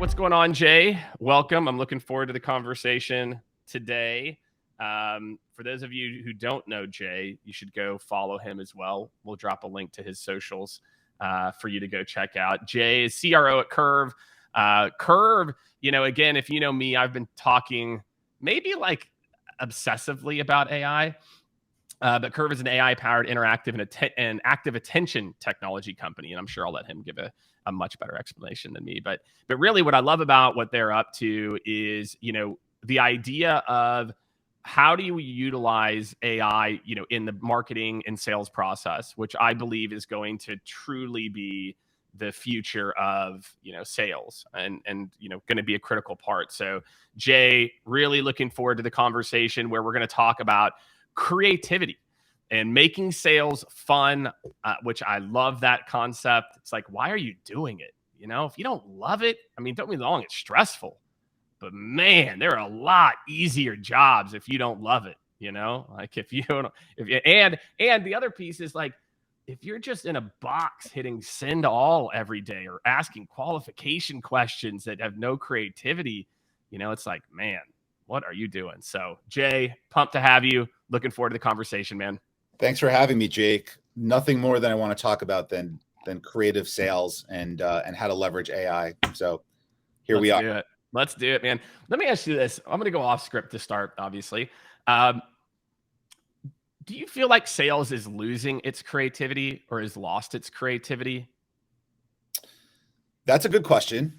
what's going on, Jay? Welcome. I'm looking forward to the conversation today. For those of you who don't know Jay, you should go follow him as well. We'll drop a link to his socials for you to go check out. Jay is CRO at Kerv. Kerv, again, if you know me, I've been talking maybe like obsessively about AI. But Kerv is an AI-powered interactive and active attention technology company, and I'm sure I'll let him give a much better explanation than me. But really, what I love about what they're up to is, the idea of how do you utilize AI, in the marketing and sales process, which I believe is going to truly be the future of, sales and going to be a critical part. So, Jay, really looking forward to the conversation where we're going to talk about creativity and making sales fun, which I love that concept. It's like, why are you doing it? If you don't love it, don't get me wrong, it's stressful, but man, there are a lot easier jobs if you don't love it, like and the other piece is like, if you're just in a box hitting send all every day or asking qualification questions that have no creativity, it's like, man, what are you doing? So, Jay, pumped to have you. Looking forward to the conversation, man. Thanks for having me, Jake. Nothing more than I want to talk about than creative sales and how to leverage AI. So here we are. Let's do it, man. Let me ask you this. I'm going to go off script to start, obviously. Do you feel like sales is losing its creativity or has lost its creativity? That's a good question.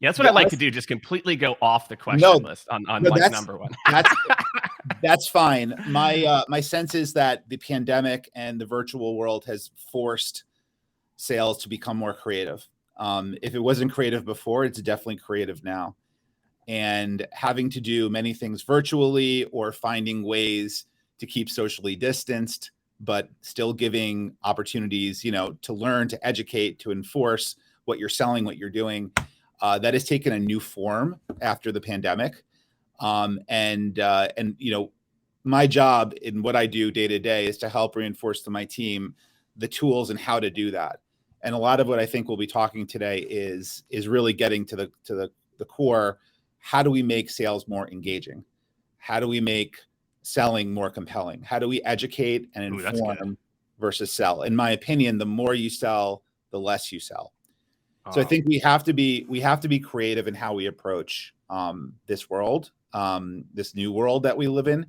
That's what I like to do. Just completely go off the question list on number one. That's fine. My sense is that the pandemic and the virtual world has forced sales to become more creative. If it wasn't creative before, it's definitely creative now. And having to do many things virtually or finding ways to keep socially distanced, but still giving opportunities, to learn, to educate, to enforce what you're selling, what you're doing. That has taken a new form after the pandemic. My job in what I do day to day is to help reinforce to my team the tools and how to do that. And a lot of what I think we'll be talking today is really getting to the core. How do we make sales more engaging? How do we make selling more compelling? How do we educate and inform versus sell? In my opinion, the more you sell, the less you sell. So I think we have to be creative in how we approach this world, this new world that we live in.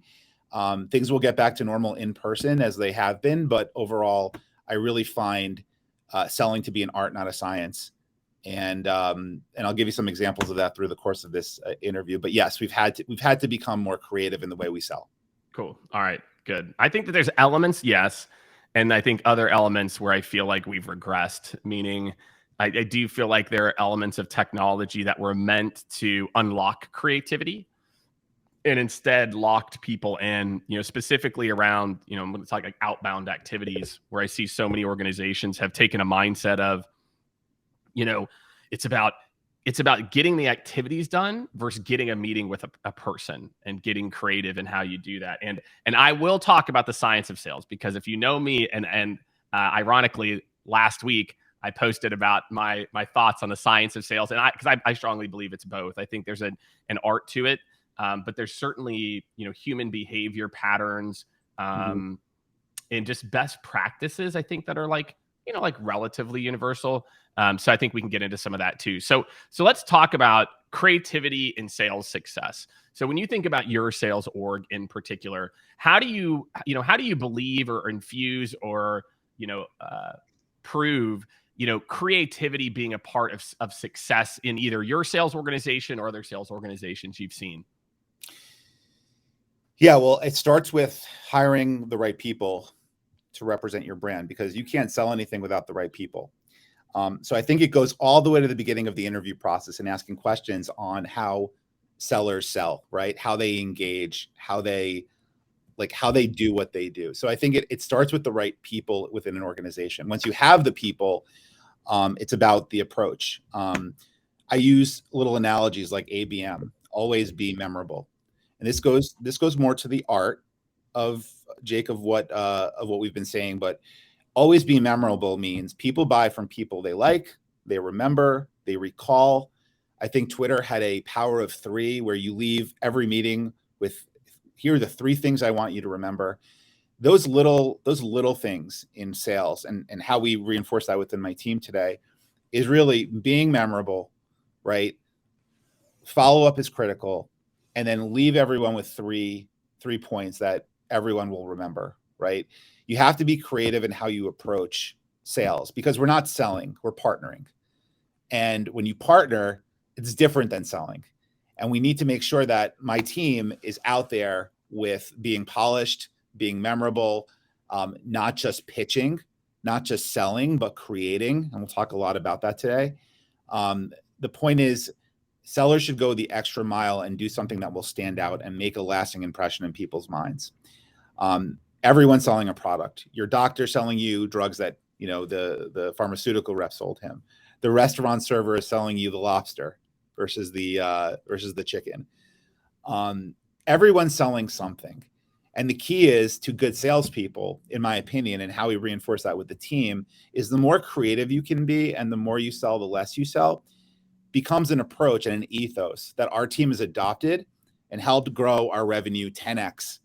Things will get back to normal in person as they have been, but overall, I really find selling to be an art, not a science. And I'll give you some examples of that through the course of this interview. But yes, we've had to become more creative in the way we sell. Cool. All right. Good. I think that there's elements, yes, and I think other elements where I feel like we've regressed. Meaning, I do feel like there are elements of technology that were meant to unlock creativity, and instead locked people in, specifically around, I'm going to talk like outbound activities, where I see so many organizations have taken a mindset of, it's about getting the activities done versus getting a meeting with a person and getting creative in how you do that. And I will talk about the science of sales, because if you know me, and ironically, last week I posted about my thoughts on the science of sales, and because I strongly believe it's both. I think there's an art to it. But there's certainly, human behavior patterns and just best practices, I think, that are like relatively universal. So I think we can get into some of that too. So let's talk about creativity in sales success. So when you think about your sales org in particular, how do you believe or infuse or, prove, creativity being a part of success in either your sales organization or other sales organizations you've seen? Yeah, well, it starts with hiring the right people to represent your brand, because you can't sell anything without the right people. So I think it goes all the way to the beginning of the interview process and asking questions on how sellers sell, right? How they engage, how they do what they do. So I think it starts with the right people within an organization. Once you have the people, it's about the approach. I use little analogies like ABM, always be memorable. And this goes more to the art of what we've been saying, but always be memorable means people buy from people they like, they remember, they recall. I think Twitter had a power of 3 where you leave every meeting with, here are the 3 things I want you to remember. Those little things in sales and how we reinforce that within my team today is really being memorable, right? Follow up is critical, and then leave everyone with three points that everyone will remember, right? You have to be creative in how you approach sales because we're not selling, we're partnering. And when you partner, it's different than selling. And we need to make sure that my team is out there with being polished, being memorable, not just pitching, not just selling, but creating. And we'll talk a lot about that today. The point is, sellers should go the extra mile and do something that will stand out and make a lasting impression in people's minds. Everyone's selling a product. Your doctor selling you drugs that the pharmaceutical rep sold him. The restaurant server is selling you the lobster versus the chicken. Everyone's selling something. And the key is to good salespeople, in my opinion, and how we reinforce that with the team, is the more creative you can be and the more you sell, the less you sell, becomes an approach and an ethos that our team has adopted and helped grow our revenue 10x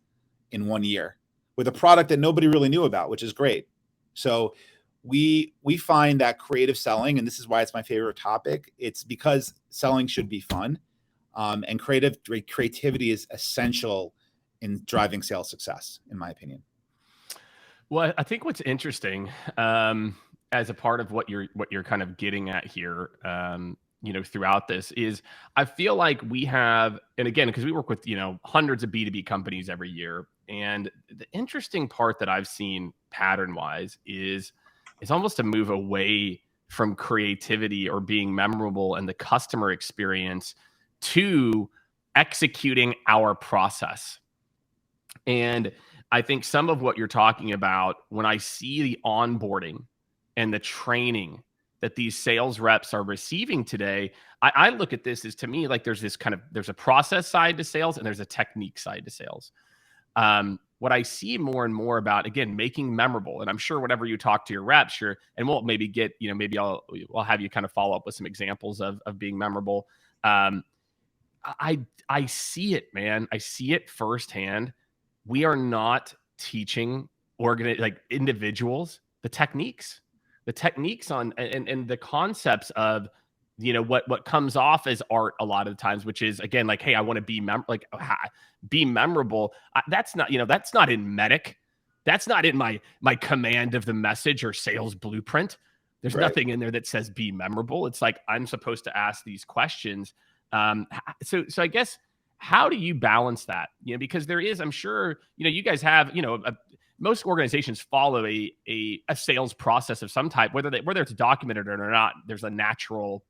in 1 year with a product that nobody really knew about, which is great. So we find that creative selling, and this is why it's my favorite topic, it's because selling should be fun, and creativity is essential in driving sales success, in my opinion. Well, I think what's interesting, as a part of what you're kind of getting at here, throughout this is I feel like we have, and again, because we work with, hundreds of B2B companies every year. And the interesting part that I've seen pattern wise is almost a move away from creativity or being memorable and the customer experience to executing our process. And I think some of what you're talking about, when I see the onboarding and the training that these sales reps are receiving today, I look at this as, to me, like there's a process side to sales and there's a technique side to sales. What I see more and more about, again, making memorable, and I'm sure whenever you talk to your reps, and we'll maybe get, maybe I'll have you kind of follow up with some examples of being memorable. I see it, man. I see it firsthand. We are not teaching individuals the techniques on and the concepts of what comes off as art a lot of the times, which is, again, like, hey, I want to be be memorable. That's not in Medic. That's not in my command of the message or sales blueprint. There's nothing in there that says be memorable. It's like, I'm supposed to ask these questions. So I guess, how do you balance that? Because there is, I'm sure, you guys have, most organizations follow a sales process of some type, whether it's documented or not. There's a natural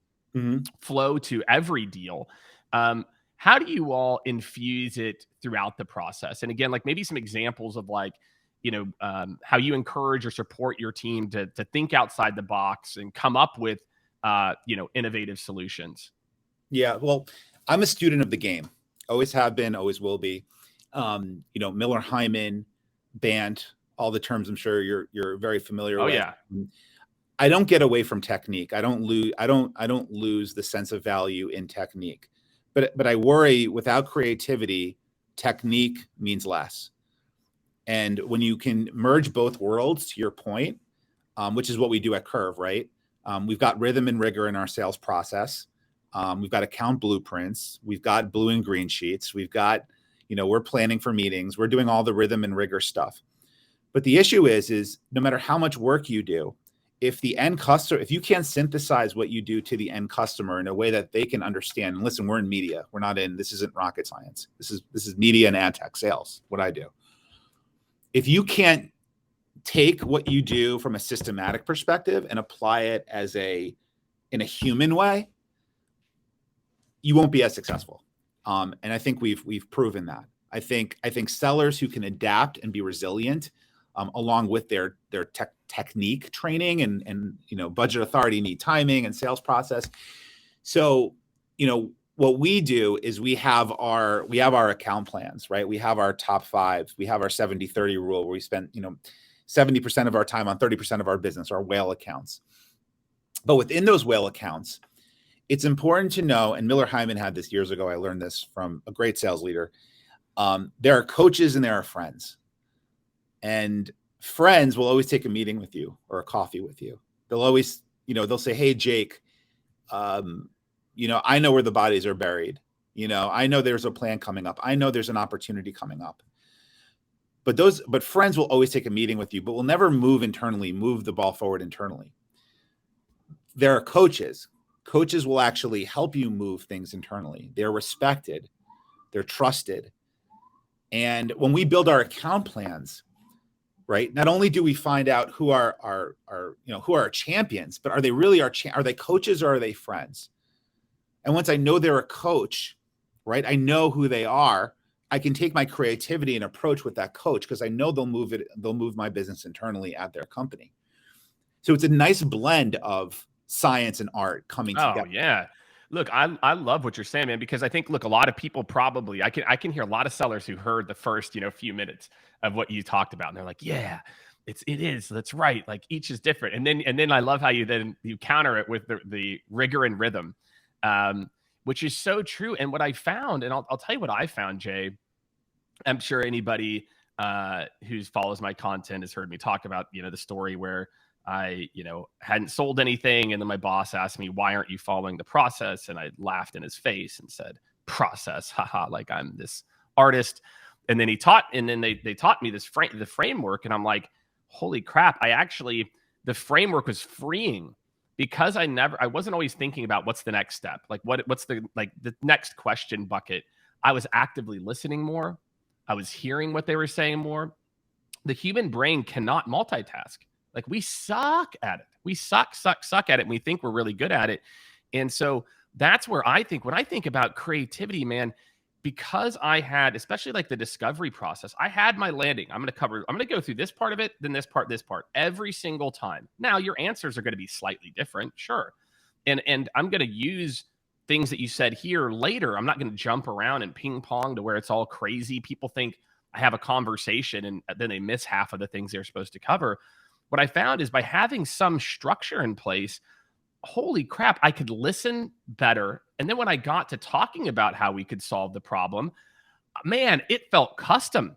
flow to every deal. How do you all infuse it throughout the process? And again, like maybe some examples of how you encourage or support your team to think outside the box and come up with, innovative solutions. Yeah, well, I'm a student of the game. Always have been, always will be. Miller Hyman, Band, all the terms I'm sure you're very familiar with. Yeah. I don't get away from technique. I don't lose the sense of value in technique. But I worry, without creativity, technique means less. And when you can merge both worlds, to your point, which is what we do at Kerv, right? We've got rhythm and rigor in our sales process. We've got account blueprints. We've got blue and green sheets. We've got, we're planning for meetings. We're doing all the rhythm and rigor stuff. But the issue is no matter how much work you do, if you can't synthesize what you do to the end customer in a way that they can understand, and listen, we're in media. This isn't rocket science. This is media and ad tech sales, what I do. If you can't take what you do from a systematic perspective and apply it in a human way, you won't be as successful. And I think we've proven that. I think sellers who can adapt and be resilient, along with their technique training and budget authority, need timing and sales process. So, what we do is we have our account plans, right? We have our top 5. We have our 70-30 rule where we spend 70% of our time on 30% of our business, our whale accounts. But within those whale accounts, it's important to know, and Miller Hyman had this years ago, I learned this from a great sales leader. There are coaches and there are friends. And friends will always take a meeting with you or a coffee with you. They'll always, they'll say, hey, Jake, I know where the bodies are buried. I know there's a plan coming up. I know there's an opportunity coming up. But friends will always take a meeting with you, but will never move the ball forward internally. There are coaches. Coaches will actually help you move things internally. They're respected. They're trusted. And when we build our account plans, right, not only do we find out who are our champions, but are they really are they coaches or are they friends? And once I know they're a coach, right, I know who they are. I can take my creativity and approach with that coach because I know they'll move my business internally at their company. So it's a nice blend of science and art coming together. Oh, yeah. Look, I love what you're saying, man, because I think, a lot of people probably, I can hear a lot of sellers who heard the first, few minutes of what you talked about. And they're like, yeah, it is. That's right. Like each is different. And then I love how you counter it with the rigor and rhythm, which is so true. And what I found, and I'll tell you what I found, Jay, I'm sure anybody who follows my content has heard me talk about, the story where I, hadn't sold anything. And then my boss asked me, why aren't you following the process? And I laughed in his face and said, process, haha, like I'm this artist. And then they taught me the framework. And I'm like, holy crap. The framework was freeing because I wasn't always thinking about what's the next step. Like what's the next question bucket. I was actively listening more. I was hearing what they were saying more. The human brain cannot multitask. Like we suck at it. We suck at it. And we think we're really good at it. And so that's where I think, when I think about creativity, man, because I had, especially like the discovery process, I had my landing. I'm going to go through this part of it, then this part, every single time. Now your answers are going to be slightly different. Sure. And I'm going to use things that you said here later. I'm not going to jump around and ping pong to where it's all crazy. People think I have a conversation and then they miss half of the things they're supposed to cover. What I found is by having some structure in place, holy crap, I could listen better. And then when I got to talking about how we could solve the problem, man, it felt custom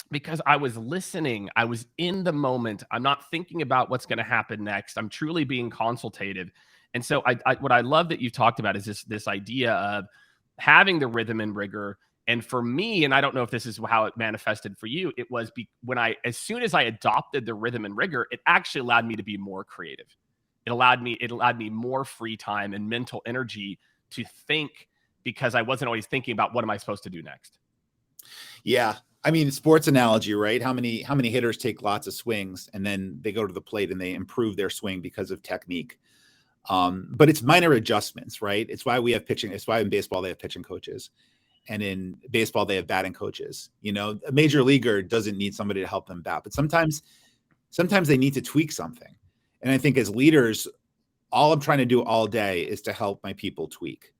because I was listening. I was in the moment. I'm not thinking about what's going to happen next. I'm truly being consultative. And so what I love that you talked about is this idea of having the rhythm and rigor. And for me, and I don't know if this is how it manifested for you, it was as soon as I adopted the rhythm and rigor, it actually allowed me to be more creative. It allowed me more free time and mental energy to think, because I wasn't always thinking about what am I supposed to do next. Yeah. I mean, sports analogy, right? How many hitters take lots of swings and then they go to the plate and they improve their swing because of technique. But it's minor adjustments, right? It's why we have pitching. It's why in baseball they have pitching coaches. And in baseball, they have batting coaches. A major leaguer doesn't need somebody to help them bat, but sometimes they need to tweak something. And I think as leaders, all I'm trying to do all day is to help my people tweak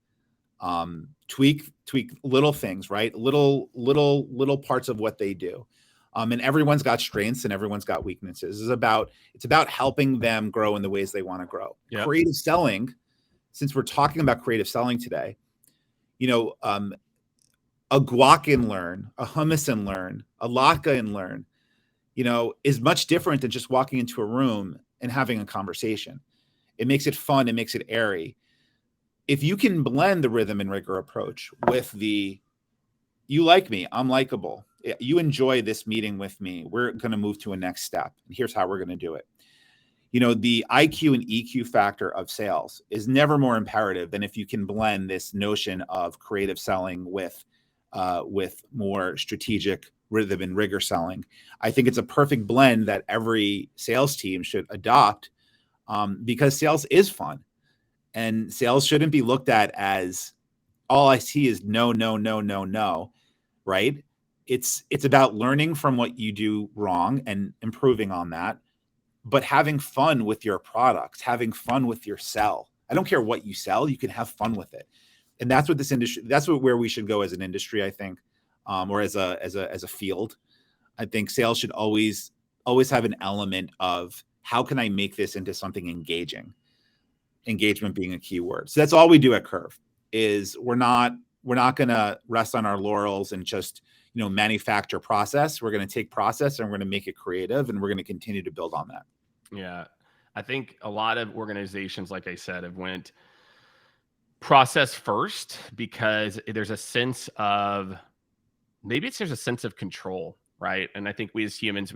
little things, right? Little parts of what they do. And everyone's got strengths and everyone's got weaknesses. It's about helping them grow in the ways they want to grow. Yep. Creative selling, since we're talking about creative selling today, a guac and learn, a hummus and learn, a latke and learn, is much different than just walking into a room and having a conversation. It makes it fun. It makes it airy. If you can blend the rhythm and rigor approach with you like me, I'm likable. You enjoy this meeting with me. We're going to move to a next step. And here's how we're going to do it. The IQ and EQ factor of sales is never more imperative than if you can blend this notion of creative selling with more strategic rhythm and rigor selling. I think it's a perfect blend that every sales team should adopt, because sales is fun, and sales shouldn't be looked at as all I see is no, right? It's about learning from what you do wrong and improving on that, but having fun with your products, having fun with your sell. I don't care what you sell, you can have fun with it. And that's what this industry, where we should go as an industry, I think, or as a field. I think sales should always have an element of how can I make this into something engaging? engagement being a key word. So that's all we do at Kerv. Is we're not going to rest on our laurels and just, manufacture process. We're going to take process and we're going to make it creative, and we're going to continue to build on that. Yeah. I think a lot of organizations, like I said, have went process first because there's a sense of, there's a sense of control, right? And I think we as humans,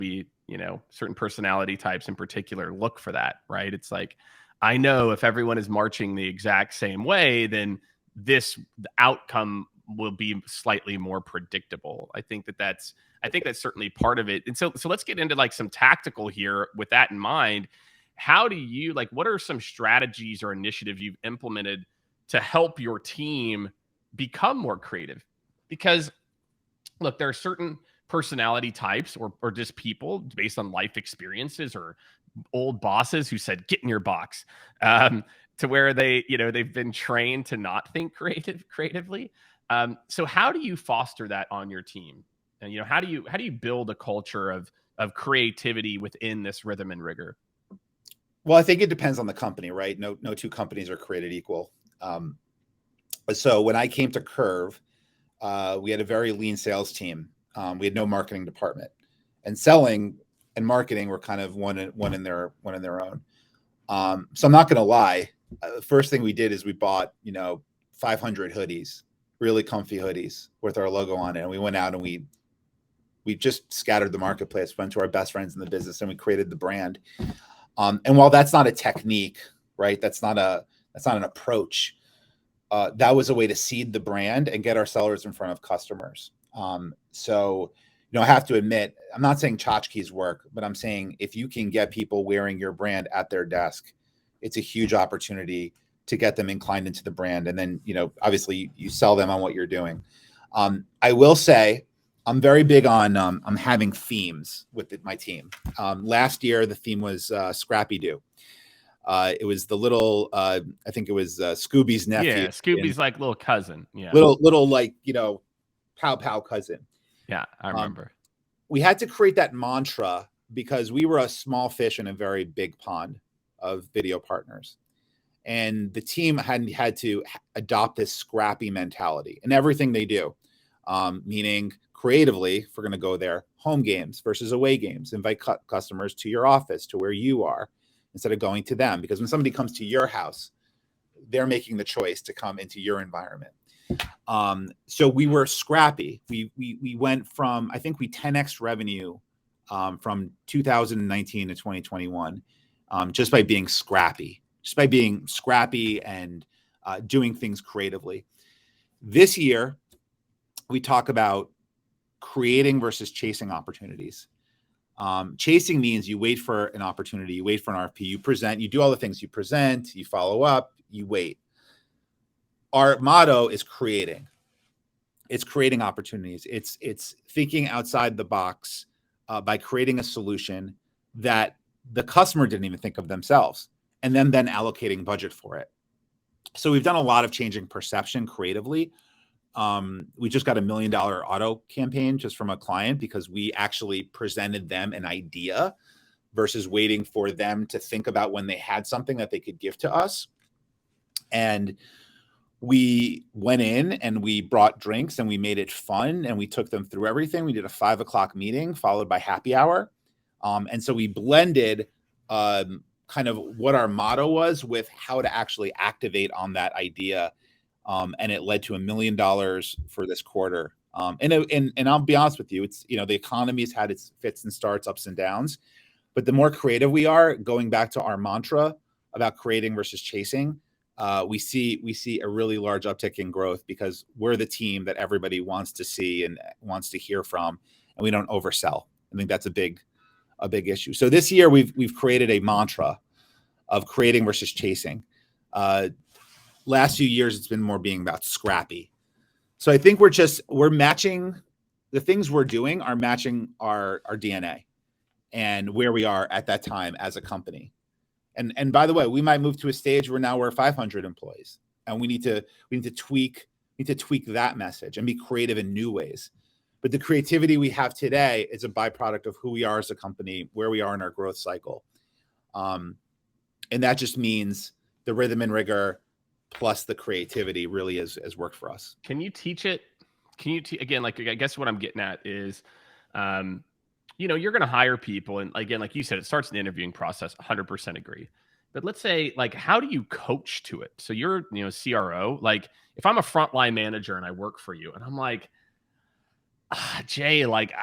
certain personality types in particular look for that, right? It's like, I know if everyone is marching the exact same way, then the outcome will be slightly more predictable. I think that's certainly part of it. And so let's get into like some tactical here with that in mind. How do you, what are some strategies or initiatives you've implemented to help your team become more creative? Because look, there are certain personality types or just people based on life experiences or old bosses who said, get in your box, to where they've been trained to not think creatively. So how do you foster that on your team? And, how do you build a culture of creativity within this rhythm and rigor? Well, I think it depends on the company, right? No two companies are created equal. So when I came to Kerv, we had a very lean sales team. We had no marketing department, and selling and marketing were kind of one in their own. So I'm not going to lie. The first thing we did is we bought 500 hoodies, really comfy hoodies with our logo on it, and we went out and we just scattered the marketplace, went to our best friends in the business, and we created the brand. And while that's not a technique, right? That's not an approach. That was a way to seed the brand and get our sellers in front of customers. So, I have to admit, I'm not saying tchotchkes work, but I'm saying if you can get people wearing your brand at their desk, it's a huge opportunity to get them inclined into the brand. And then, obviously you sell them on what you're doing. I will say I'm very big on having themes with my team. Last year, the theme was Scrappy-Doo. It was the little, I think it was Scooby's nephew. Yeah, Scooby's like little cousin. Yeah, little pow cousin. Yeah, I remember. We had to create that mantra because we were a small fish in a very big pond of video partners, and the team had to adopt this scrappy mentality in everything they do. Meaning creatively, if we're going to go there, home games versus away games, invite customers to your office, to where you are, instead of going to them. Because when somebody comes to your house, they're making the choice to come into your environment. So we were scrappy. We went from, I think we 10x revenue from 2019 to 2021 just by being scrappy, and doing things creatively. This year, we talk about creating versus chasing opportunities. Chasing means you wait for an opportunity, you wait for an RFP, you present, you do all the things, you present, you follow up, you wait. Our motto is creating. It's creating opportunities. It's thinking outside the box by creating a solution that the customer didn't even think of themselves, and then allocating budget for it. So we've done a lot of changing perception creatively. We just got $1 million auto campaign just from a client because we actually presented them an idea versus waiting for them to think about when they had something that they could give to us. And we went in and we brought drinks and we made it fun and we took them through everything. We did a 5 o'clock meeting followed by happy hour. And so we blended kind of what our motto was with how to actually activate on that idea. And it led to $1 million for this quarter. And I'll be honest with you, it's, the economy's had its fits and starts, ups and downs, but the more creative we are, going back to our mantra about creating versus chasing, we see a really large uptick in growth because we're the team that everybody wants to see and wants to hear from, and we don't oversell. I think that's a big issue. So this year we've created a mantra of creating versus chasing. Last few years, it's been more being about scrappy. So I think we're matching the things we're doing are matching our DNA and where we are at that time as a company. And by the way, we might move to a stage where now we're 500 employees, and we need to tweak that message and be creative in new ways. But the creativity we have today is a byproduct of who we are as a company, where we are in our growth cycle. And that just means, the rhythm and rigor plus the creativity really has worked for us. Can you teach it? Can you again, like, I guess what I'm getting at is, you know, you're going to hire people. And again, like you said, it starts in the interviewing process. 100% agree. But let's say, like, how do you coach to it? So you're, you know, CRO, like if I'm a frontline manager and I work for you and I'm like, Jay, like,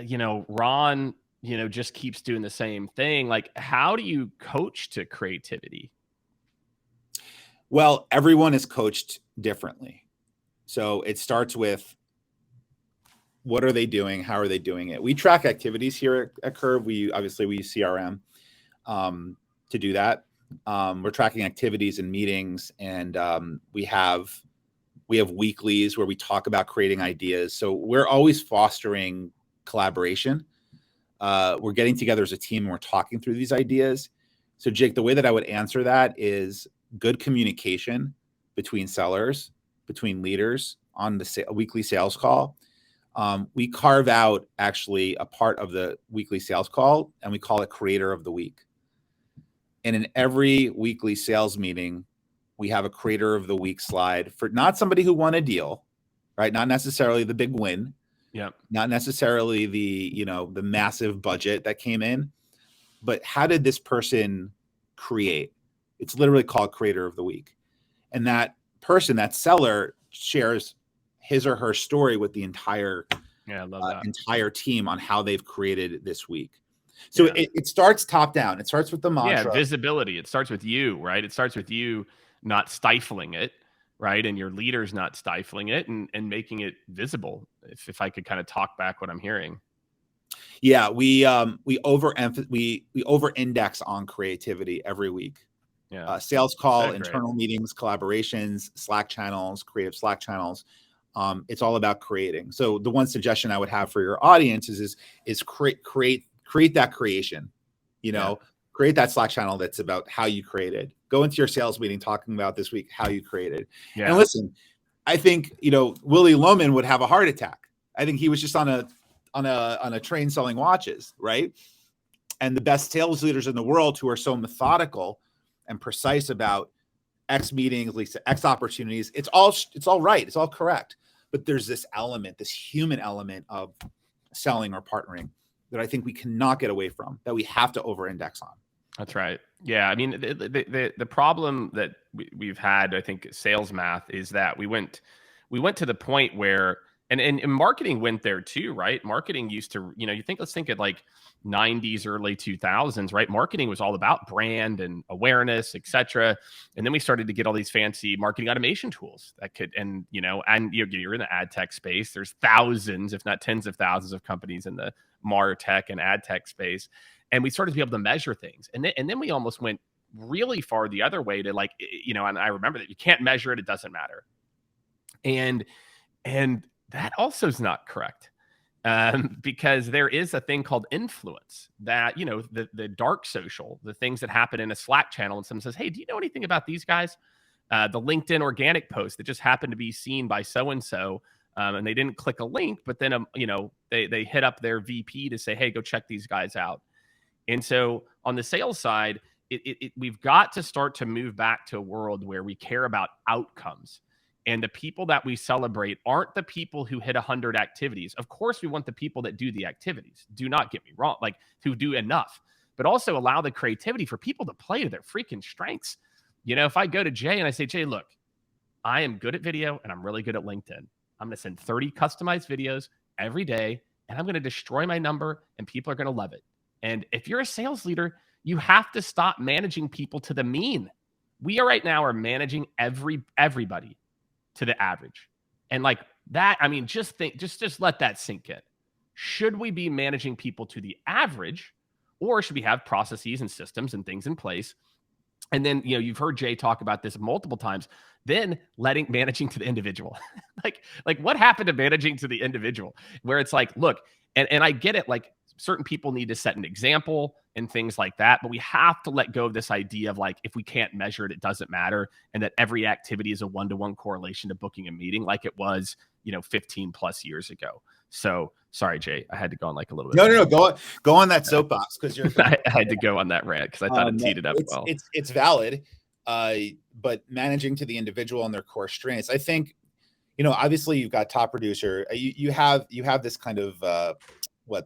you know, Ron, you know, just keeps doing the same thing. Like, how do you coach to creativity? Well, everyone is coached differently. So it starts with, what are they doing? How are they doing it? We track activities here at Kerv. We use CRM to do that. We're tracking activities and meetings, and we have weeklies where we talk about creating ideas. So we're always fostering collaboration. We're getting together as a team and we're talking through these ideas. So Jake, the way that I would answer that is good communication between sellers, between leaders on the weekly sales call. We carve out actually a part of the weekly sales call and we call it Creator of the Week. And in every weekly sales meeting, we have a Creator of the Week slide for not somebody who won a deal, right? Not necessarily the big win. Yeah. Not necessarily the, you know, the massive budget that came in, but how did this person create? It's literally called Creator of the Week. And that person, that seller, shares his or her story with the entire team on how they've created this week. So it starts top down. It starts with the mantra. Yeah, visibility. It starts with you, right? It starts with you not stifling it, right? And your leaders not stifling it and making it visible. If I could kind of talk back what I'm hearing. Yeah, we over-index on creativity every week. Yeah, sales call, internal meetings, collaborations, Slack channels, creative Slack channels. It's all about creating. So the one suggestion I would have for your audience is create that creation, you know, create that Slack channel that's about how you created. Go into your sales meeting talking about this week, how you created. Yeah. And listen, I think, you know, Willie Loman would have a heart attack. I think he was just on a train selling watches, right? And the best sales leaders in the world who are so methodical and precise about X meetings, leads to X opportunities. It's all right. It's all correct. But there's this element, this human element of selling or partnering that I think we cannot get away from, that we have to over-index on. That's right. Yeah. I mean, the problem that we've had, I think, sales math is that we went to the point where, and marketing went there too, right? Marketing used to, you know, let's think at like 90s, early 2000s, right? Marketing was all about brand and awareness, et cetera. And then we started to get all these fancy marketing automation tools that could, and you're in the ad tech space. There's thousands, if not tens of thousands of companies in the MarTech and ad tech space. And we started to be able to measure things. And then we almost went really far the other way to, like, you know, and I remember that you can't measure it. It doesn't matter. And that also is not correct. Because there is a thing called influence that, you know, the dark social, the things that happen in a Slack channel, and someone says, hey, do you know anything about these guys? The LinkedIn organic post that just happened to be seen by so-and-so, and they didn't click a link, but then, you know, they hit up their VP to say, hey, go check these guys out. And so on the sales side, we've got to start to move back to a world where we care about outcomes. And the people that we celebrate aren't the people who hit 100 activities. Of course, we want the people that do the activities. Do not get me wrong, like, who do enough, but also allow the creativity for people to play to their freaking strengths. You know, if I go to Jay and I say, Jay, look, I am good at video and I'm really good at LinkedIn. I'm going to send 30 customized videos every day and I'm going to destroy my number and people are going to love it. And if you're a sales leader, you have to stop managing people to the mean. We are right now are managing everybody to the average. And like that, I mean, just let that sink in. Should we be managing people to the average, or should we have processes and systems and things in place? And then, you know, you've heard Jay talk about this multiple times, then managing to the individual. like what happened to managing to the individual, where it's like, look, and I get it, like, certain people need to set an example and things like that, but we have to let go of this idea of, like, if we can't measure it, it doesn't matter. And that every activity is a one-to-one correlation to booking a meeting, like it was, you know, 15 plus years ago. So sorry, Jay, I had to go on like a little bit. No. Go on that soapbox because you're. I had to go on that rant because I thought it teed it up well. It's valid, but managing to the individual and their core strengths. I think, obviously you've got top producer. You have this kind of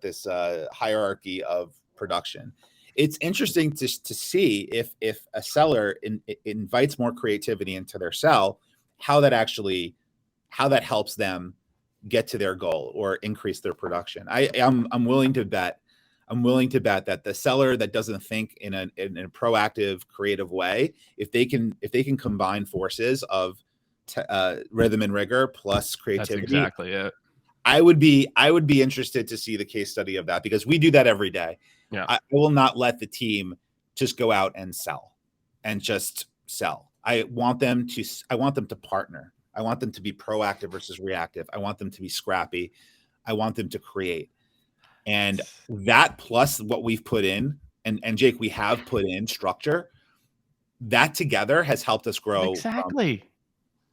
this hierarchy of production. It's interesting to see if a seller invites more creativity into their sell, how that helps them get to their goal or increase their production. I'm willing to bet that the seller that doesn't think in a proactive, creative way, if they can combine forces of rhythm and rigor plus creativity, that's exactly it. I would be interested to see the case study of that, because we do that every day. Yeah. I will not let the team just go out and sell. I want them to partner. I want them to be proactive versus reactive. I want them to be scrappy. I want them to create. And that plus what we've put in, and Jake, we have put in structure, that together has helped us grow exactly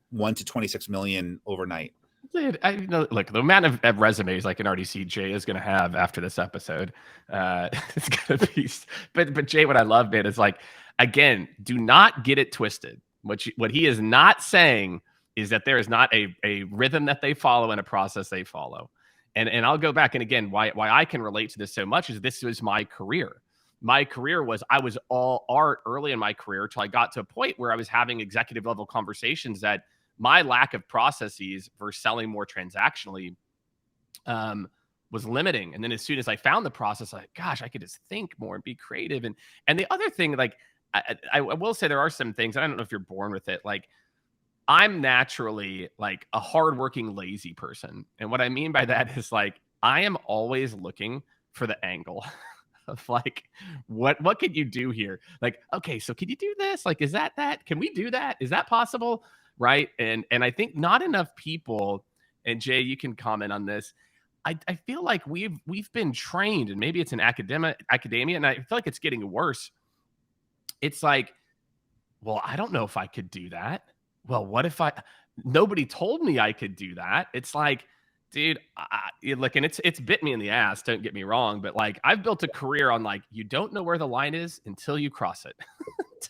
from 1 to 26 million overnight. Look, the amount of resumes like an RDC Jay is going to have after this episode, it's going to be. But Jay, what I love, man, is like, again, do not get it twisted. What he is not saying is that there is not a rhythm that they follow and a process they follow. And I'll go back, and again, why I can relate to this so much is this was my career. My career was, I was all art early in my career till I got to a point where I was having executive level conversations that my lack of processes for selling more transactionally was limiting. And then as soon as I found the process, like, gosh, I could just think more and be creative. And the other thing, like, I will say there are some things, I don't know if you're born with it. Like, I'm naturally like a hardworking, lazy person. And what I mean by that is, like, I am always looking for the angle of like, what could you do here? Like, okay, so can you do this? Like, is that? Can we do that? Is that possible? Right. And I think not enough people, and Jay, you can comment on this. I feel like we've been trained, and maybe it's an academia, and I feel like it's getting worse. It's like, well, I don't know if I could do that. Well, what if nobody told me I could do that? It's like, dude, look, and it's bit me in the ass. Don't get me wrong. But like, I've built a career on, like, you don't know where the line is until you cross it.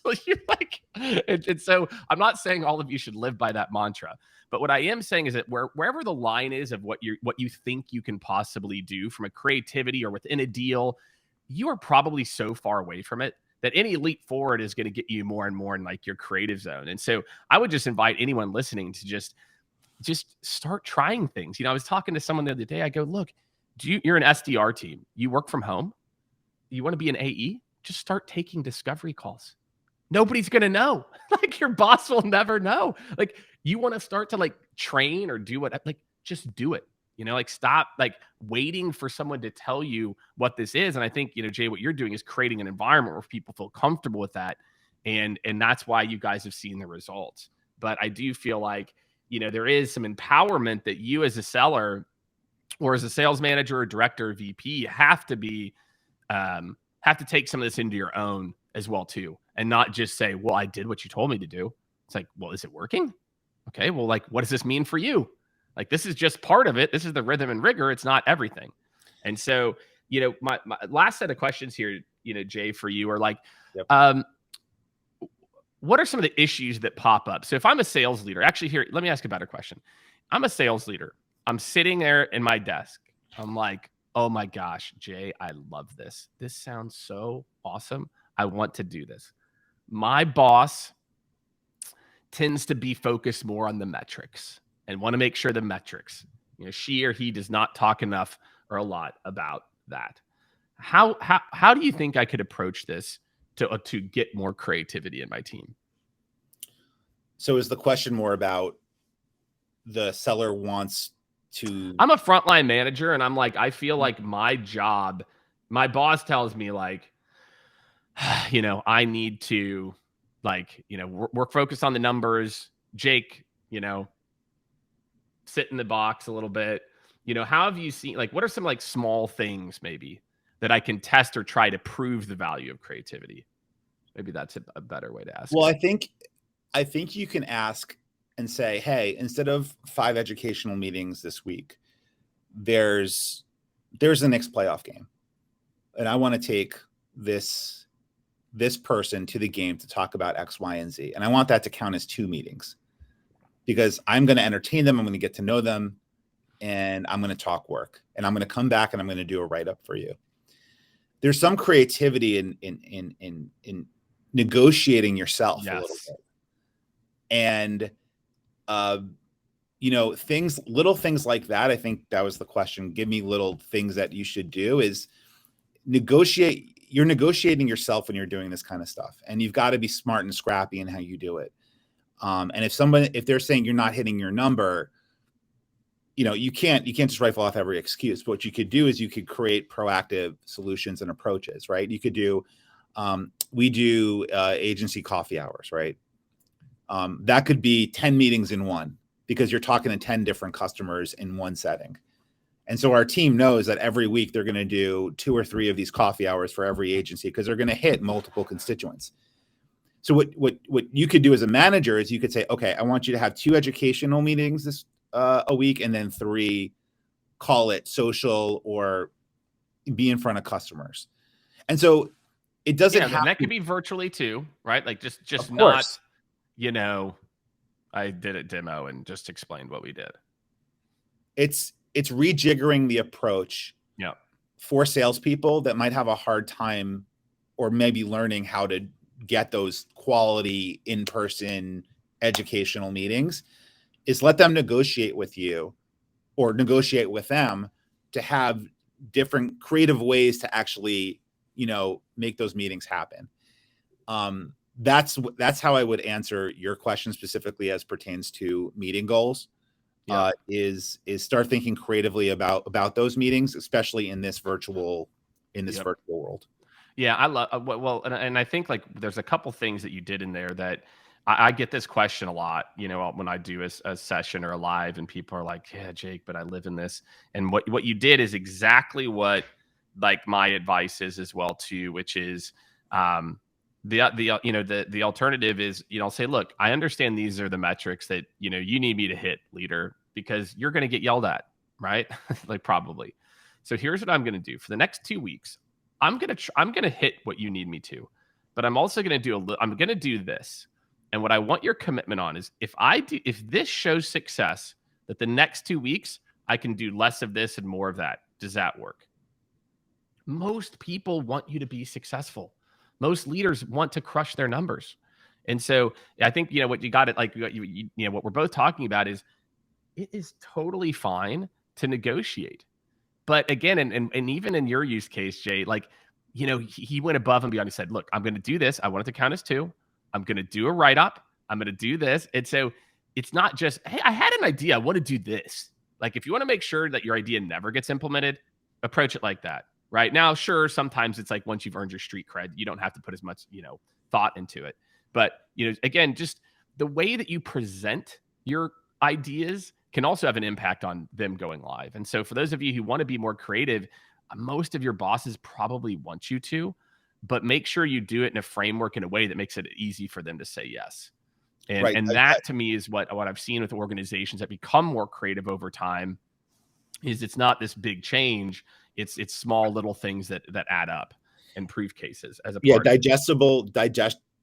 Until you like, and so I'm not saying all of you should live by that mantra. But what I am saying is that wherever the line is of what you think you can possibly do from a creativity or within a deal, you are probably so far away from it that any leap forward is going to get you more and more in like your creative zone. And so I would just invite anyone listening to just start trying things. I was talking to someone the other day. I go, look, you're an SDR team. You work from home. You want to be an AE? Just start taking discovery calls. Nobody's going to know. Like, your boss will never know. Like, you want to start to like train or do what, like, just do it. Like, stop like waiting for someone to tell you what this is. And I think, Jay, what you're doing is creating an environment where people feel comfortable with that. And that's why you guys have seen the results. But I do feel like, there is some empowerment that you as a seller or as a sales manager or director or VP have to take some of this into your own as well too. And not just say, well, I did what you told me to do. It's like, well, is it working? Okay. Well, like, what does this mean for you? Like, this is just part of it. This is the rhythm and rigor. It's not everything. And so, my last set of questions here, Jay, for you are like, yep. What are some of the issues that pop up? So if I'm a sales leader, actually here, let me ask a better question. I'm a sales leader. I'm sitting there in my desk. I'm like, oh my gosh, Jay, I love this. This sounds so awesome. I want to do this. My boss tends to be focused more on the metrics and want to make sure the metrics, she or he does not talk enough or a lot about that. How do you think I could approach this to get more creativity in my team? So is the question more about the seller wants to? I'm a frontline manager, and I'm like, I feel like my job, my boss tells me like, I need to like, work focused on the numbers. Jake, sit in the box a little bit. How have you seen, like, what are some like small things maybe that I can test or try to prove the value of creativity? Maybe that's a better way to ask. Well, I think you can ask and say, hey, instead of 5 educational meetings this week, there's the next playoff game, and I want to take this person to the game to talk about X, Y, and Z. And I want that to count as 2 meetings, because I'm going to entertain them. I'm going to get to know them, and I'm going to talk work, and I'm going to come back and I'm going to do a write-up for you. There's some creativity in negotiating yourself a little bit. And, little things like that. I think that was the question. Give me little things that you should do is negotiate. You're negotiating yourself when you're doing this kind of stuff, and you've got to be smart and scrappy in how you do it. And if they're saying you're not hitting your number, you can't just rifle off every excuse. But what you could do is you could create proactive solutions and approaches, right? You could do, we do agency coffee hours, right? That could be 10 meetings in one, because you're talking to 10 different customers in one setting. And so our team knows that every week they're going to do 2 or 3 of these coffee hours for every agency, because they're going to hit multiple constituents. So what you could do as a manager is you could say, okay, I want you to have 2 educational meetings this a week, and then 3, call it social or be in front of customers. And so it doesn't have that could be virtually too, right? Like just not, I did a demo and just explained what we did. It's rejiggering the approach for salespeople that might have a hard time, or maybe learning how to get those quality in-person educational meetings, is let them negotiate with you or negotiate with them to have different creative ways to actually, make those meetings happen. That's how I would answer your question specifically as pertains to meeting goals. Is start thinking creatively about those meetings, especially in this virtual virtual world. Yeah, I love and I think like there's a couple things that you did in there that I get this question a lot, when I do a session or a live, and people are like, yeah, Jake, but I live in this. And what you did is exactly what like my advice is as well too, which is the alternative is, say, look, I understand these are the metrics that, you need me to hit, leader, because you're going to get yelled at, right? Like probably. So here's what I'm going to do for the next 2 weeks. I'm going to hit what you need me to, but I'm also going to I'm going to do this. And what I want your commitment on is if this shows success, that the next 2 weeks, I can do less of this and more of that. Does that work? Most people want you to be successful. Most leaders want to crush their numbers. And so I think, what you got it, like, what we're both talking about is it is totally fine to negotiate. But again, and even in your use case, Jay, like, he went above and beyond. He said, look, I'm going to do this. I want it to count as 2. I'm going to do a write-up. I'm going to do this. And so it's not just, hey, I had an idea. I want to do this. Like, if you want to make sure that your idea never gets implemented, approach it like that. Right now, sure, sometimes it's like once you've earned your street cred, you don't have to put as much, thought into it. But, again, just the way that you present your ideas can also have an impact on them going live. And so for those of you who want to be more creative, most of your bosses probably want you to, but make sure you do it in a framework in a way that makes it easy for them to say yes. And, right. And that to me is what I've seen with organizations that become more creative over time. Is it's not this big change. It's small little things that add up and proof cases as a part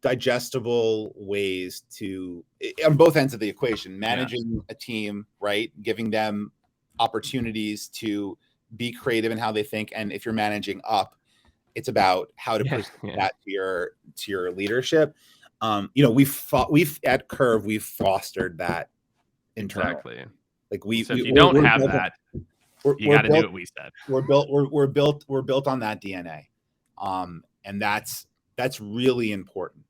digestible ways to, on both ends of the equation, managing a team, right? Giving them opportunities to be creative in how they think. And if you're managing up, it's about how to present that to your leadership. We've at Kerv, we've fostered that internally. Exactly. Like so if you don't have that, you got to do what we said. We're built on that DNA. And that's really important,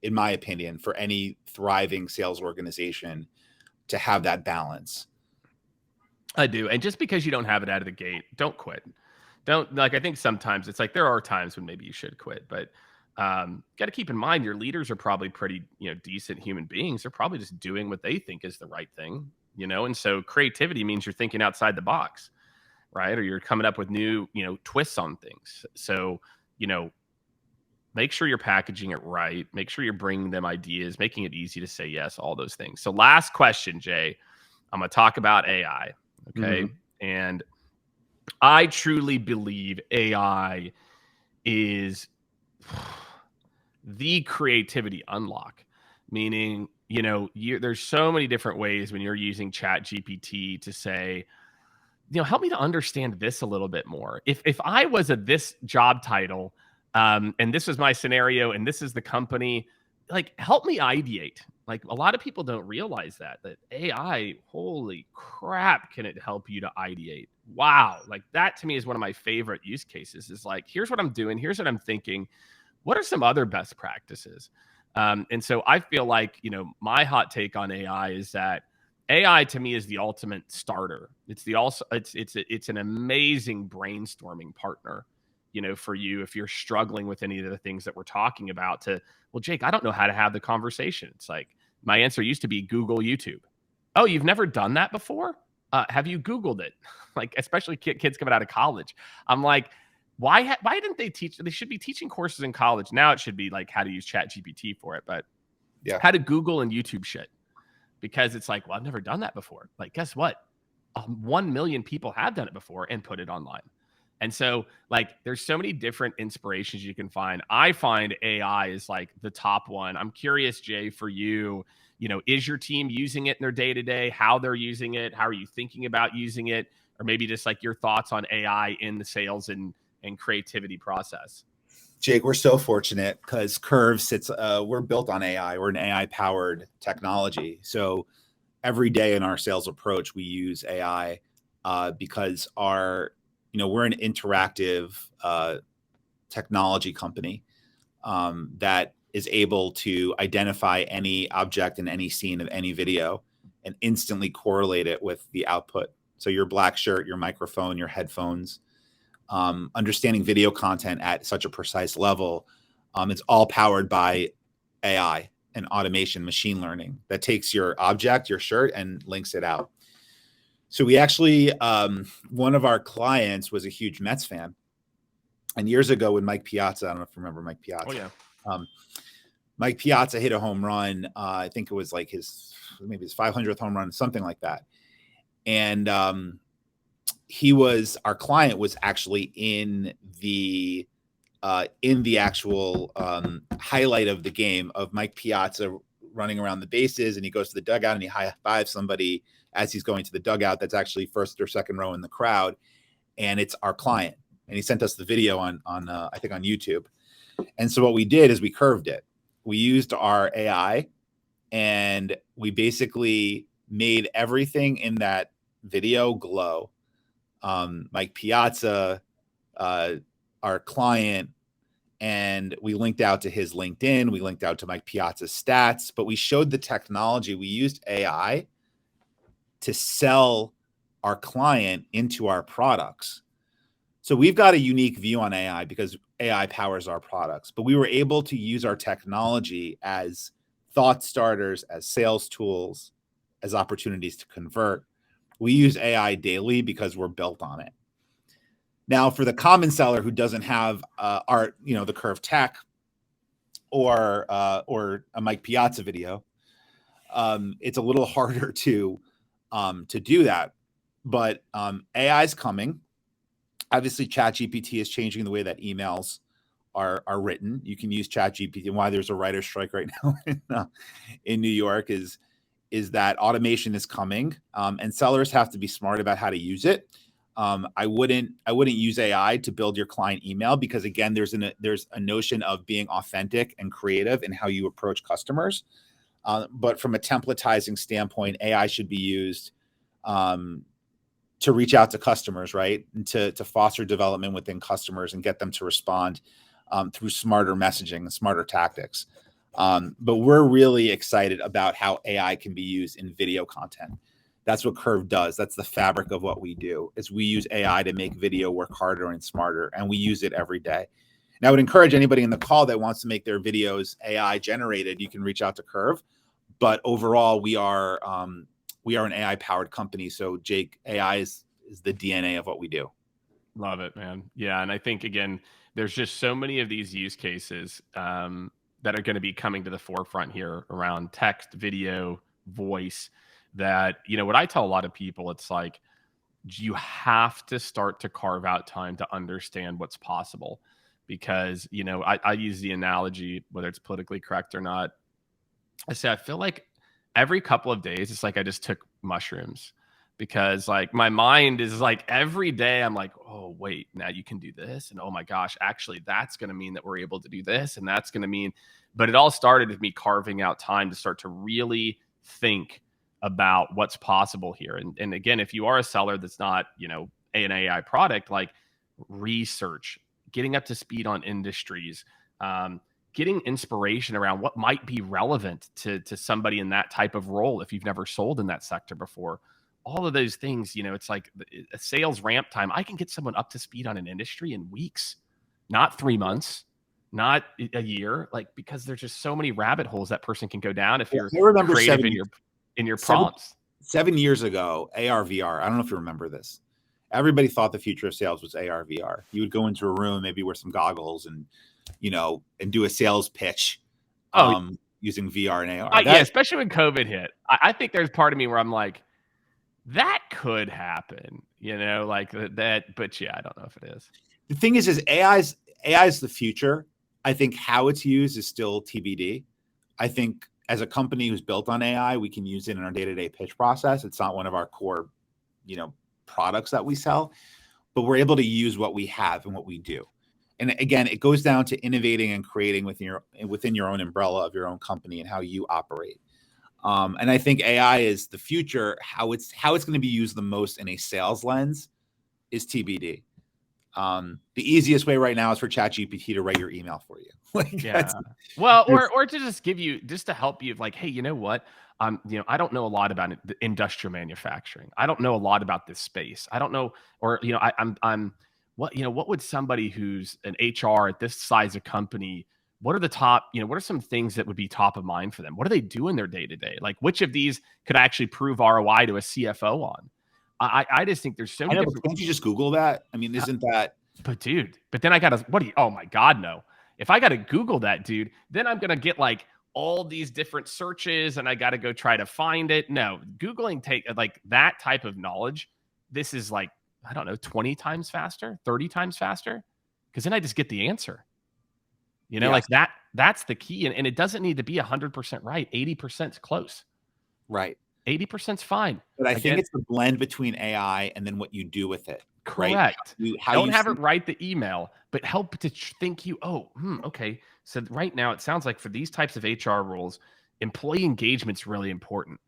in my opinion, for any thriving sales organization to have that balance. I do. And just because you don't have it out of the gate, don't quit. I think sometimes it's like, there are times when maybe you should quit, but got to keep in mind your leaders are probably pretty, decent human beings. They're probably just doing what they think is the right thing, and so creativity means you're thinking outside the box, right? Or you're coming up with new, twists on things. So, make sure you're packaging it right. Make sure you're bringing them ideas, making it easy to say yes, all those things. So last question, Jay, I'm going to talk about AI. Okay. Mm-hmm. And I truly believe AI is the creativity unlock, meaning, there's so many different ways when you're using Chat GPT to say, help me to understand this a little bit more. If I was at this job title, and this was my scenario, and this is the company, like, help me ideate. Like, a lot of people don't realize that AI, holy crap, can it help you to ideate? Wow, like that to me is one of my favorite use cases. Is like, here's what I'm doing, here's what I'm thinking. What are some other best practices? And so I feel like, my hot take on AI is that AI to me is the ultimate starter. It's an amazing brainstorming partner, for you if you're struggling with any of the things that we're talking about. Well, Jake, I don't know how to have the conversation. It's like my answer used to be Google, YouTube. Oh, you've never done that before? Have you Googled it? Like, especially kids coming out of college. I'm like, why didn't they teach? They should be teaching courses in college. Now it should be like how to use Chat GPT for it, but Yeah. how to Google and YouTube shit. Because it's like, well, I've never done that before. Like, guess what? 1 million people have done it before and put it online. And so, like, there's so many different inspirations you can find. I find AI is like the top one. I'm curious, Jay, for you, is your team using it in their day to day? How they're using it? How are you thinking about using it? Or maybe just like your thoughts on AI in the sales and creativity process. Jake, we're so fortunate because Kerv sits, we're built on AI. We're an AI powered technology. So every day in our sales approach, we use AI because we're an interactive technology company that is able to identify any object in any scene of any video and instantly correlate it with the output. So your black shirt, your microphone, your headphones, understanding video content at such a precise level. It's all powered by AI and automation, machine learning that takes your object, your shirt, and links it out. So we actually, one of our clients was a huge Mets fan. And years ago when Mike Piazza, I don't know if you remember Mike Piazza. Oh, yeah. Mike Piazza hit a home run. I think it was like maybe his 500th home run, something like that. And our client was actually in the actual highlight of the game of Mike Piazza running around the bases, and he goes to the dugout and he high fives somebody as he's going to the dugout that's actually first or second row in the crowd, and it's our client. And he sent us the video on I think on YouTube. And so what we did is we curved it. We used our AI and we basically made everything in that video glow. Mike Piazza, our client, and we linked out to his LinkedIn. We linked out to Mike Piazza's stats, but we showed the technology. We used AI to sell our client into our products. So we've got a unique view on AI because AI powers our products, but we were able to use our technology as thought starters, as sales tools, as opportunities to convert. We use AI daily because we're built on it. Now, for the common seller who doesn't have the Kerv tech or a Mike Piazza video, it's a little harder to do that. But AI is coming. Obviously, ChatGPT is changing the way that emails are written. You can use ChatGPT, and why there's a writer's strike right now in New York is that automation is coming, and sellers have to be smart about how to use it. I wouldn't use AI to build your client email because, again, there's a notion of being authentic and creative in how you approach customers. But from a templatizing standpoint, AI should be used to reach out to customers, right? And to foster development within customers and get them to respond through smarter messaging and smarter tactics. But we're really excited about how AI can be used in video content. That's what Kerv does. That's the fabric of what we do, is we use AI to make video work harder and smarter, and we use it every day. And I would encourage anybody in the call that wants to make their videos AI generated, you can reach out to Kerv. But overall, we are an AI powered company. So Jake, AI is the DNA of what we do. Love it, man. Yeah. And I think, again, there's just so many of these use cases that are going to be coming to the forefront here around text, video, voice, that, what I tell a lot of people, it's like, you have to start to carve out time to understand what's possible. Because, I use the analogy, whether it's politically correct or not. I say, I feel like every couple of days, it's like I just took mushrooms, because like my mind is like every day I'm like, oh, wait, now you can do this. And oh my gosh, actually, that's going to mean that we're able to do this. And that's going to mean, but it all started with me carving out time to start to really think about what's possible here. And again, if you are a seller that's not, an AI product, like research, getting up to speed on industries, getting inspiration around what might be relevant to somebody in that type of role if you've never sold in that sector before. All of those things, it's like a sales ramp time. I can get someone up to speed on an industry in weeks, not 3 months, not a year, like, because there's just so many rabbit holes that person can go down if you're creative in your prompts. 7 years ago, AR, VR, I don't know if you remember this. Everybody thought the future of sales was AR, VR. You would go into a room, maybe wear some goggles and do a sales pitch using VR and AR. Yeah, especially when COVID hit. I think there's part of me where I'm like, that could happen, like that. But yeah, I don't know if it is. The thing is AI's the future. I think how it's used is still TBD. I think as a company who's built on AI, we can use it in our day-to-day pitch process. It's not one of our core, products that we sell, but we're able to use what we have and what we do. And again, it goes down to innovating and creating within your own umbrella of your own company and how you operate. And I think AI is the future. How it's going to be used the most in a sales lens is TBD. The easiest way right now is for ChatGPT to write your email for you. Well, or to just to help you, like, hey, you know what? I don't know a lot about industrial manufacturing. I don't know a lot about this space. I don't know, or I'm what would somebody who's an HR at this size of company, what are the top, what are some things that would be top of mind for them? What do they do in their day to day? Like, which of these could actually prove ROI to a CFO on? I just think there's so many different. Can't you just Google that? I mean, isn't that? But dude, then I gotta, oh my God, no. If I gotta Google that, dude, then I'm gonna get like all these different searches and I gotta go try to find it. No, Googling like that type of knowledge. This is like, I don't know, 20 times faster, 30 times faster. Cause then I just get the answer. Like that's the key. And it doesn't need to be 100% right. 80% is close. Right. 80% is fine. But I think it's the blend between AI and then what you do with it. Correct. Right? Don't have it write the email, but help to think okay. So right now it sounds like for these types of HR roles, employee engagement's really important.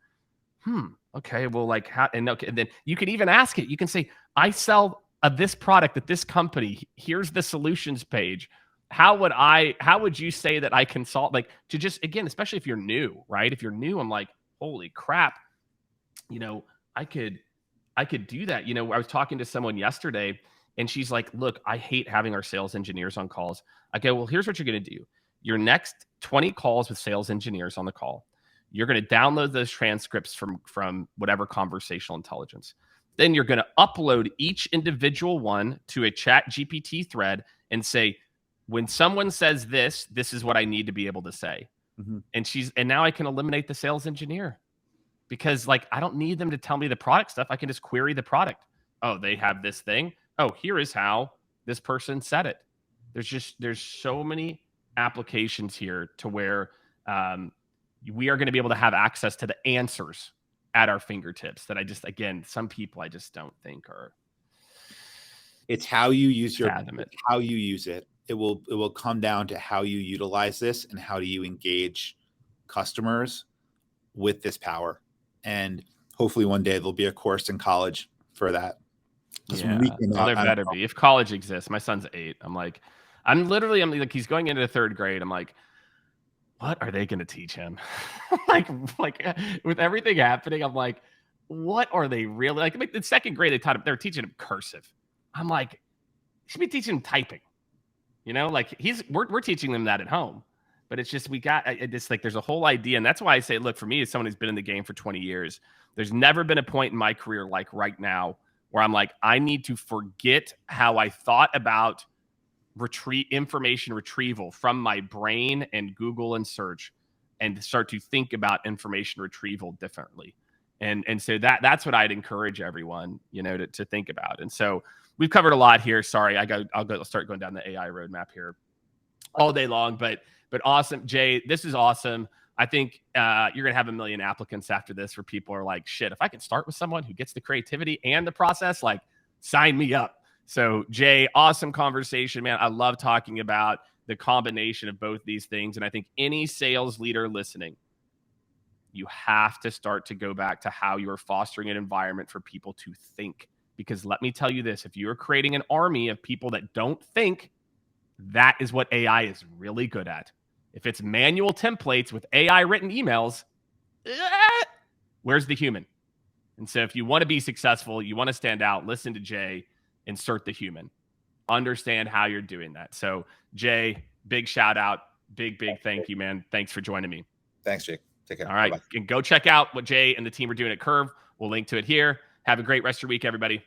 Okay. Well, like how, and then you can even ask it. You can say, I sell this product at this company. Here's the solutions page. How would you say that I consult, like, to just, again, especially if you're new, right? If you're new, I'm like, holy crap, I could do that. I was talking to someone yesterday and she's like, look, I hate having our sales engineers on calls. I go, well, here's what you're going to do. Your next 20 calls with sales engineers on the call, you're going to download those transcripts from whatever conversational intelligence. Then you're going to upload each individual one to a chat GPT thread and say, when someone says this is what I need to be able to say. Mm-hmm. And now I can eliminate the sales engineer. Because like, I don't need them to tell me the product stuff. I can just query the product. Oh, they have this thing. Oh, here is how this person said it. There's so many applications here to where we are going to be able to have access to the answers at our fingertips that some people I just don't think are. It's how you use how you use it. It will come down to how you utilize this and how do you engage customers with this power. And hopefully one day there'll be a course in college for that. Yeah. There better be. If college exists, my son's 8. I'm like, he's going into 3rd grade. I'm like, what are they going to teach him? like with everything happening, I'm like, what are they really like? In 2nd grade, they're teaching him cursive. I'm like, you should be teaching him typing. Like we're teaching them that at home. But it's just, there's a whole idea. And that's why I say, look, for me, as someone who's been in the game for 20 years, there's never been a point in my career like right now where I'm like, I need to forget how I thought about information retrieval from my brain and Google and search and start to think about information retrieval differently. And so that's what I'd encourage everyone, to think about. And so we've covered a lot here. Sorry, I'll start going down the AI roadmap here all day long, but awesome. Jay, this is awesome. I think you're going to have a million applicants after this where people are like, shit, if I can start with someone who gets the creativity and the process, like, sign me up. So Jay, awesome conversation, man. I love talking about the combination of both these things. And I think any sales leader listening, you have to start to go back to how you're fostering an environment for people to think. Because let me tell you this, if you're creating an army of people that don't think, that is what AI is really good at. If it's manual templates with AI written emails, where's the human? And so if you want to be successful, you want to stand out, listen to Jay, insert the human. Understand how you're doing that. So Jay, big shout out, big thank you, man. Thanks for joining me. Thanks, Jake. Take care. All right. Bye-bye. And go check out what Jay and the team are doing at Kerv. We'll link to it here. Have a great rest of your week, everybody.